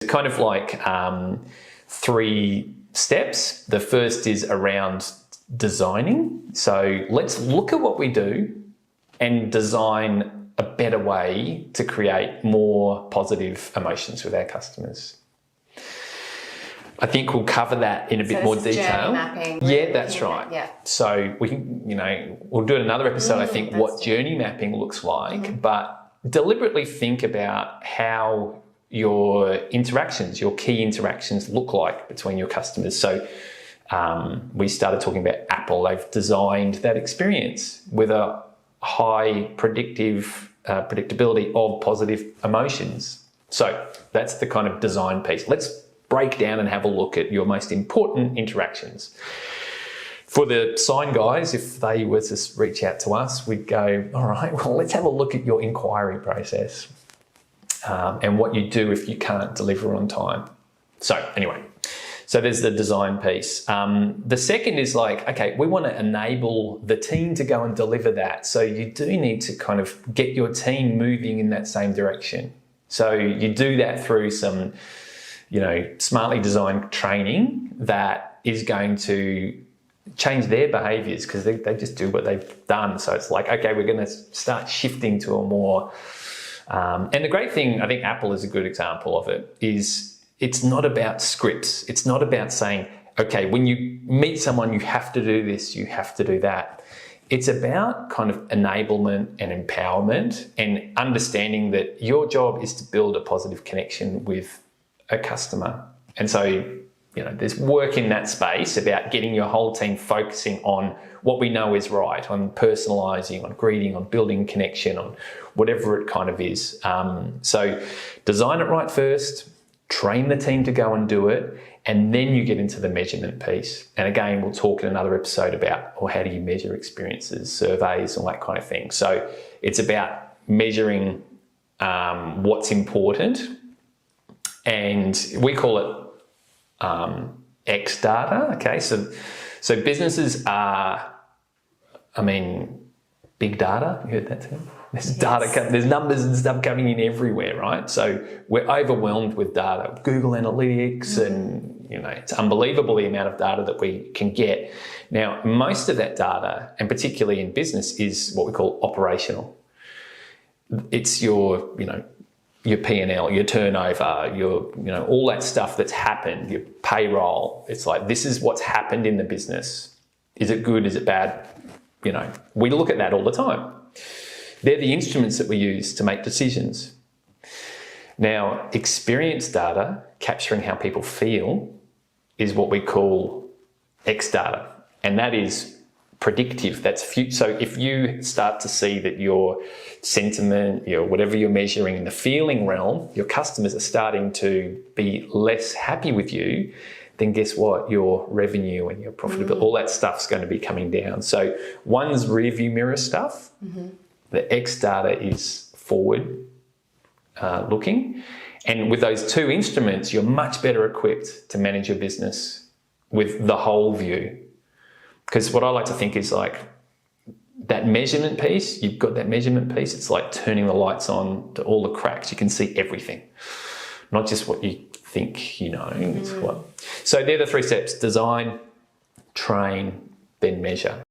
It's kind of like 3 steps. The first is around designing. So let's look at what we do and design a better way to create more positive emotions with our customers. I think we'll cover that in a bit more detail. Journey mapping. Yeah, that's right. Yeah. So we can, we'll do another episode, I think, what journey mapping looks like, but deliberately think about how your interactions, your key interactions look like between your customers. So we started talking about Apple. They've designed that experience with a high predictability of positive emotions. So that's the kind of design piece. Let's break down and have a look at your most important interactions. For the sign guys, if they were to reach out to us, we'd go, all right, well, let's have a look at your inquiry process and what you do if you can't deliver on time. So anyway, so there's the design piece. The second is like, okay, we want to enable the team to go and deliver that. So you do need to kind of get your team moving in that same direction. So you do that through some, smartly designed training that is going to change their behaviors because they just do what they've done. So it's like, okay, we're going to start shifting to a more, and the great thing, I think Apple is a good example of it, is it's not about scripts. It's not about saying, okay, when you meet someone, you have to do this, you have to do that. It's about kind of enablement and empowerment and understanding that your job is to build a positive connection with a customer. And so, there's work in that space about getting your whole team focusing on what we know is right, on personalizing, on greeting, on building connection, on whatever it kind of is. So design it right first, train the team to go and do it, and then you get into the measurement piece. And again, we'll talk in another episode about, how do you measure experiences, surveys, all that kind of thing. So it's about measuring what's important, and we call it X data. Okay, so businesses are, big data. You heard that term? There's data, there's numbers and stuff coming in everywhere, right? So we're overwhelmed with data, Google Analytics, and it's unbelievable the amount of data that we can get. Now, most of that data, and particularly in business, is what we call operational. It's your P&L, your turnover, your, all that stuff that's happened, your payroll. It's like, this is what's happened in the business. Is it good? Is it bad? We look at that all the time. They're the instruments that we use to make decisions. Now, experience data, capturing how people feel, is what we call X data. And that is predictive. That's so if you start to see that your sentiment, whatever you're measuring in the feeling realm, your customers are starting to be less happy with you, then guess what? Your revenue and your profitability, all that stuff's going to be coming down. So one's rearview mirror stuff. The X data is forward looking. And with those two instruments, you're much better equipped to manage your business with the whole view. Because what I like to think is like that measurement piece, you've got that measurement piece, it's like turning the lights on to all the cracks. You can see everything, not just what you think you know. It's what. So they're the 3 steps: design, train, then measure.